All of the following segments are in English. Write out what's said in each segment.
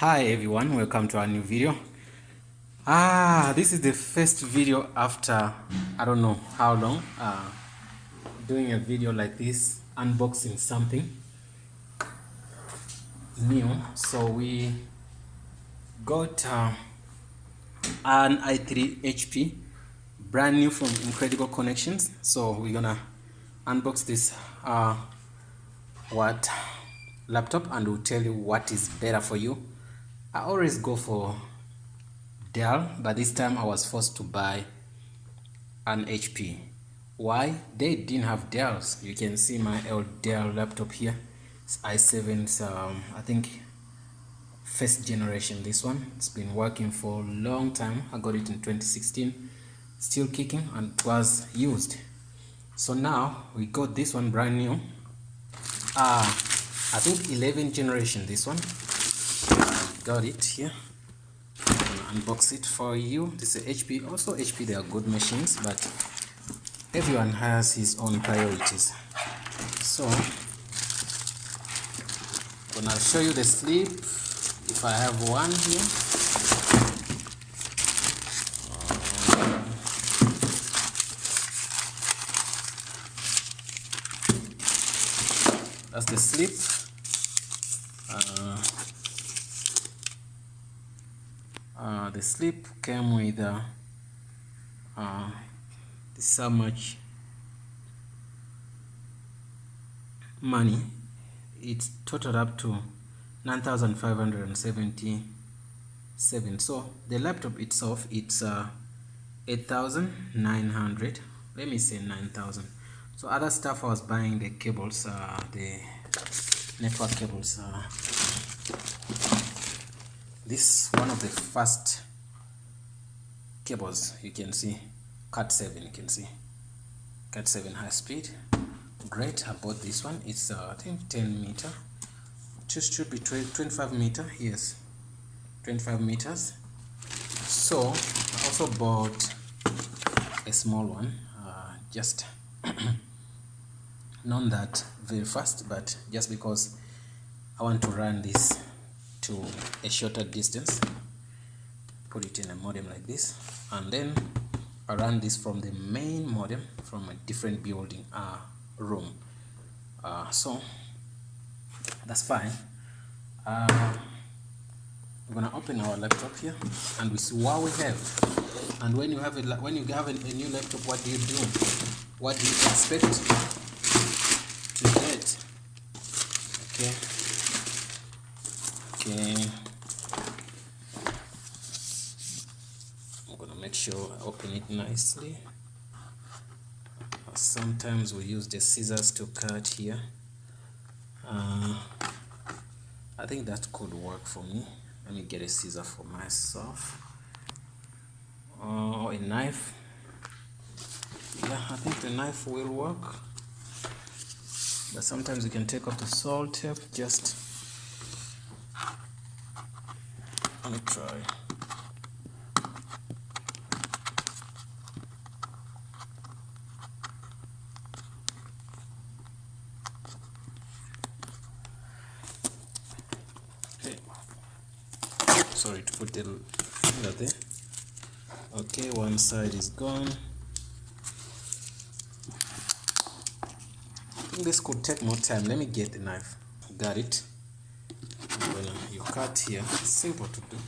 Hi everyone, welcome to our new video. This is the first video after I don't know how long doing a video like this, unboxing something new. So we got an i3 HP brand new from Incredible Connections. So we're gonna unbox this what laptop and we'll tell you what is better for you. I always go for Dell, but this time I was forced to buy an HP. Why? They didn't have Dells. You can see my old Dell laptop here. It's i7's I think first generation. This one, it's been working for a long time. I got it in 2016, still kicking, and it was used. So now we got this one brand new. I think 11th generation, this one. Got it here. Unbox it for you. This is HP. Also HP, they are good machines, but everyone has his own priorities. So I'm gonna show you the sleeve if I have one here. That's the sleeve. The slip came with this is how much money. It's totaled up to 9,577. So the laptop itself, it's 8,900. Let me say 9,000. So other stuff I was buying, the cables, the network cables. This one of the first cables, you can see Cat 7, you can see Cat 7 high speed. Great. I bought this one. It's I think 10 meter. Just should be 25 meter. Yes, 25 meters. So I also bought a small one, just not that very fast, but just because I want to run this to a shorter distance. Put it in a modem like this, and then I run this from the main modem from a different building room. So that's fine. We're gonna open our laptop here and we see what we have. And when you have a new laptop, what do you do? What do you expect to get? Okay. I'm gonna make sure I open it nicely. Sometimes we use the scissors to cut here. I think that could work for me. Let me get a scissor for myself. Or a knife. Yeah, I think the knife will work. But sometimes you can take off the salt tape. Just let me try. Sorry to put the finger there. Okay, one side is gone. I think this could take more time. Let me get the knife. Got it. When you cut here, it's simple to do.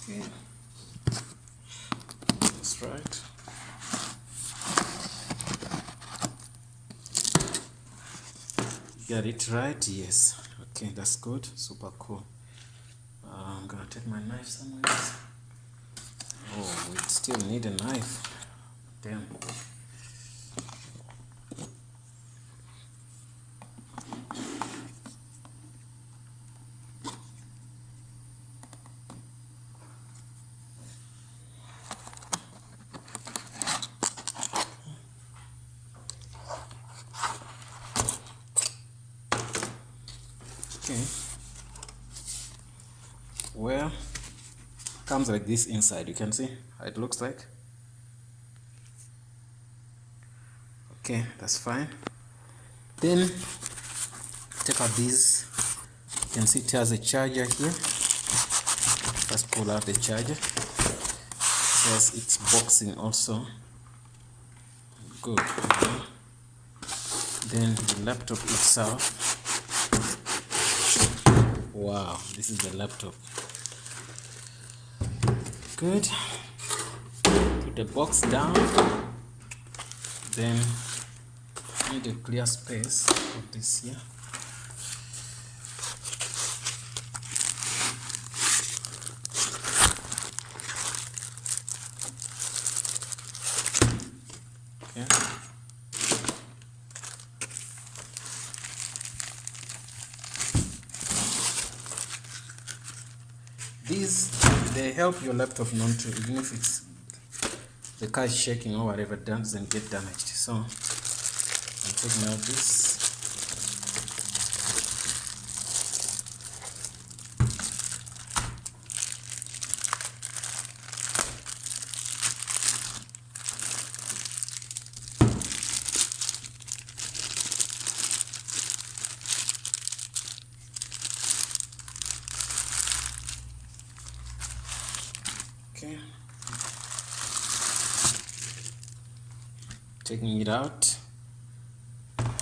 Okay, that's right. Got it right? Yes. Okay, that's good. Super cool. I'm gonna take my knife somewhere else. Oh, we still need a knife. Damn. Okay. Well, comes like this inside. You can see how it looks like. Okay, that's fine. Then take out these. You can see it has a charger here. Let's pull out the charger. It has its boxing also. Good. Then the laptop itself. Wow, this is the laptop. Good. Put the box down. Then need a clear space for this here. Okay. These, they help your laptop not to, even if it's the car is shaking or whatever, doesn't get damaged. So I'm taking out this. Okay. Taking it out.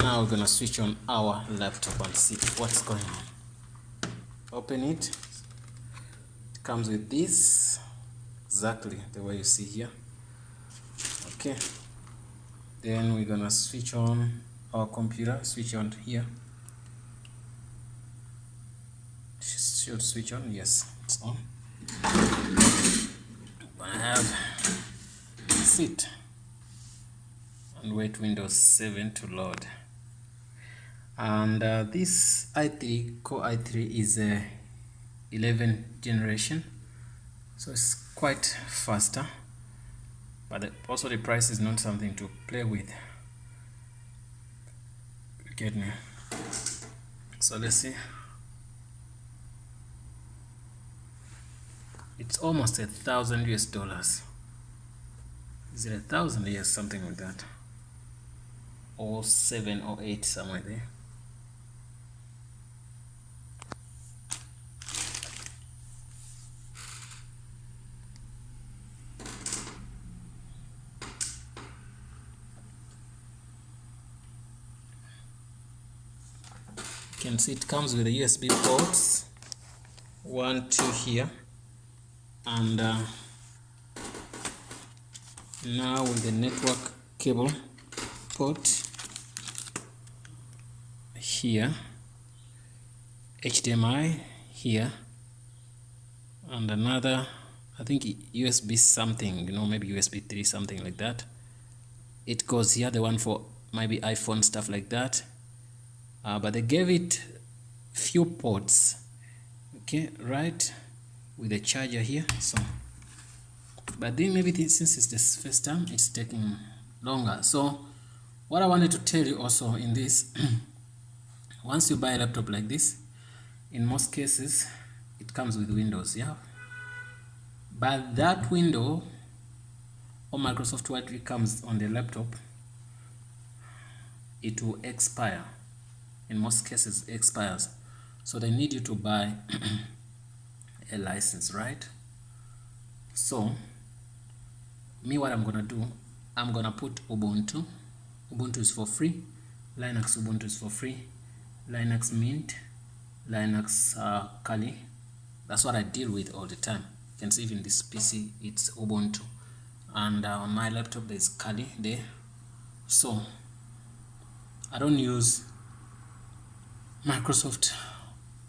Now we're gonna switch on our laptop and see what's going on. Open it. It comes with this, exactly the way you see here. Okay. Then we're gonna switch on our computer. Switch on here. Should switch on. Yes, it's on. I have sit and wait Windows 7 to load. And this i3 Core i3 is a 11th generation, so it's quite faster, but also the price is not something to play with. You get me? So let's see. It's almost $1,000 US. Is it 1,000? Yes, something like that, or 7 or 8, somewhere there. You can see it comes with the USB ports, 1, 2 here, and now with the network cable port here, HDMI here, and another, I think USB something, you know, maybe USB 3, something like that. It goes here, the one for maybe iPhone, stuff like that. But they gave it few ports, okay, right, with a charger here. So, but then maybe since it's the first time, it's taking longer. So what I wanted to tell you also in this, once you buy a laptop like this, in most cases it comes with Windows, yeah, but that window or Microsoft Word comes on the laptop, it will expire. In most cases it expires, so they need you to buy a license, right? So me, what I'm gonna do, I'm gonna put Ubuntu. Ubuntu is for free, Linux Ubuntu is for free, Linux Mint, Linux Kali. That's what I deal with all the time. You can see even this PC, it's Ubuntu, and on my laptop there's Kali there. So I don't use Microsoft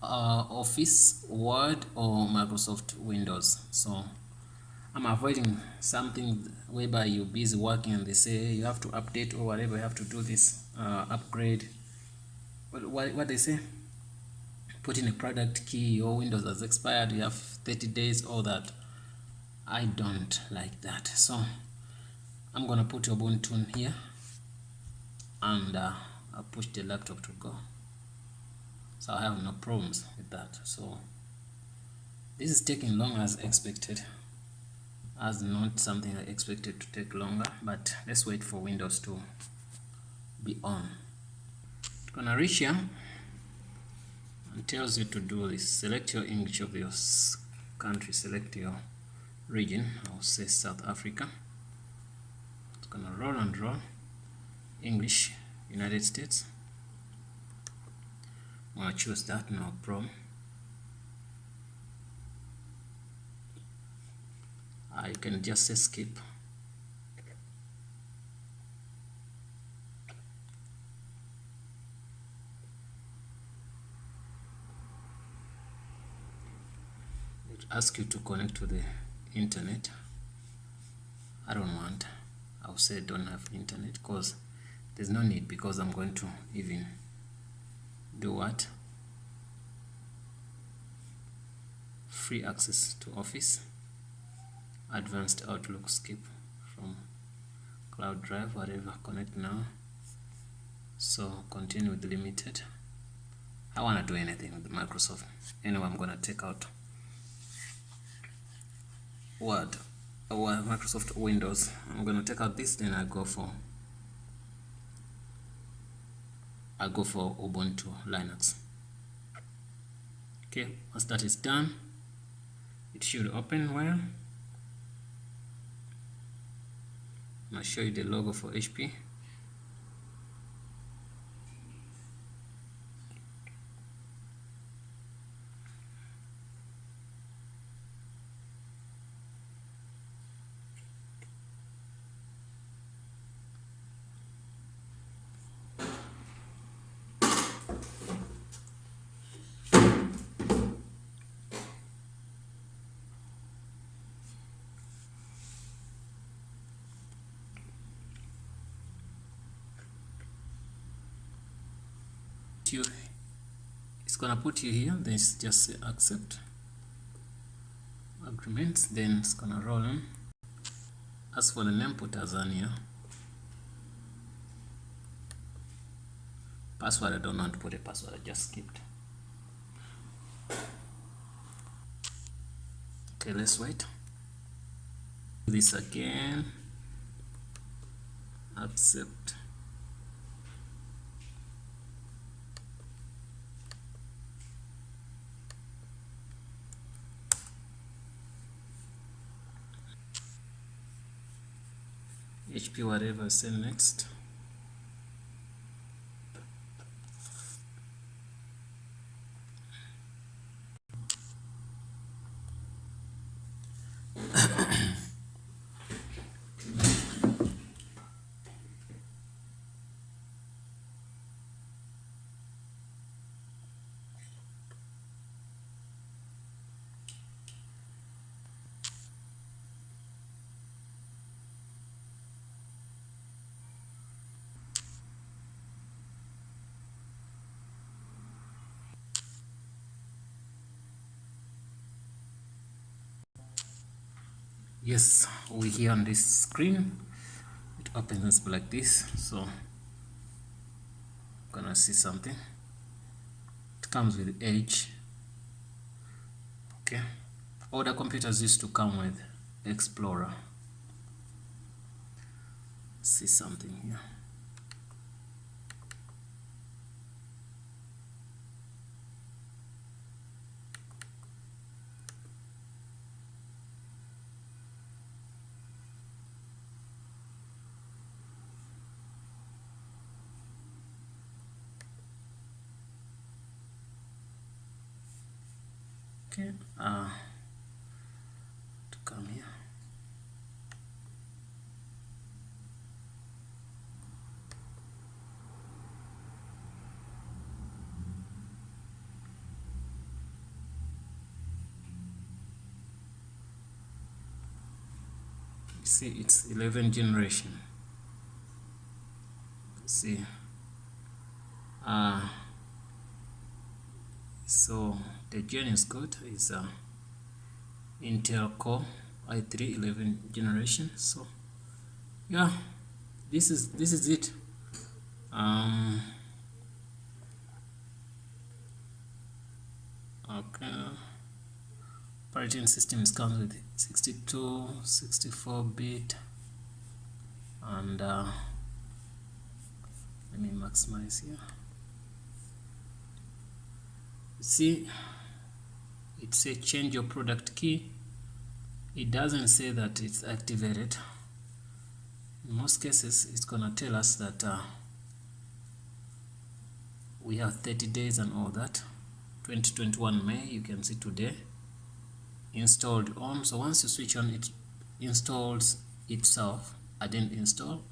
Office, Word, or Microsoft Windows. So I'm avoiding something whereby you're busy working and they say you have to update or whatever, you have to do this upgrade. What they say, put in a product key, your Windows has expired, you have 30 days, all that. I don't like that. So I'm gonna put Ubuntu here, and I'll push the laptop to go. So I have no problems with that. So This is taking long as expected, as not something I expected to take longer, but let's wait for Windows to be on. It's gonna reach here and tells you to do this. Select your English of your country, select your region. I'll say South Africa. It's gonna roll and roll. English, United States. I'm gonna choose that, no problem. I can just say skip. It asks you to connect to the internet. I don't want. I'll say don't have internet because there's no need, because I'm going to even do what? Free access to Office, Advanced Outlook, skip from Cloud Drive, whatever, connect now. So continue with limited. I want to do anything with Microsoft. Anyway, I'm going to take out Word or Microsoft Windows. I'm going to take out this, then I go for Ubuntu Linux. Okay, once that is done, it should open well. I'm going to show you the logo for HP. It's gonna put you here, then it's just say accept agreements, then it's gonna roll in. As for the name, put Tanzania. Password, I don't want to put a password, I just skipped. Okay, let's wait. Do this again. Accept. HP whatever, say next. Yes, we here on this screen, it opens like this. So I'm gonna see something. It comes with Edge. Okay, older computers used to come with Explorer. See something here. Okay, to come here. You see, it's 11th generation. See, so the gen is good. It's Intel Core i3 11th generation. So yeah, this is it. Okay, operating system comes with 62, 64-bit, and let me maximize here. See, it says change your product key. It doesn't say that it's activated. In most cases, it's gonna tell us that we have 30 days and all that. 2021 May, you can see today, installed on. So once you switch on, it installs itself. I didn't install.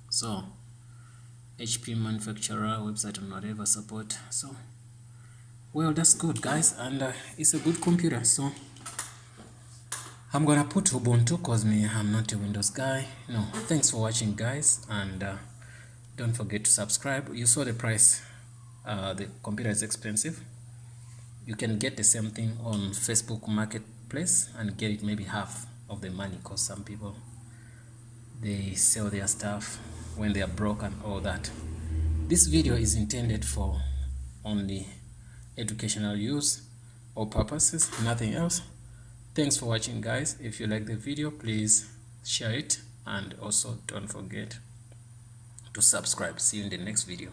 So HP manufacturer website and whatever support. So well, that's good, guys, and it's a good computer. So I'm gonna put Ubuntu because I'm not a Windows guy. No, thanks for watching, guys, and don't forget to subscribe. You saw the price. The computer is expensive. You can get the same thing on Facebook Marketplace and get it maybe half of the money, because some people, they sell their stuff when they are broke and all that. This video is intended for only educational use or purposes, nothing else. Thanks for watching, guys. If you like the video, please share it, and also don't forget to subscribe. See you in the next video.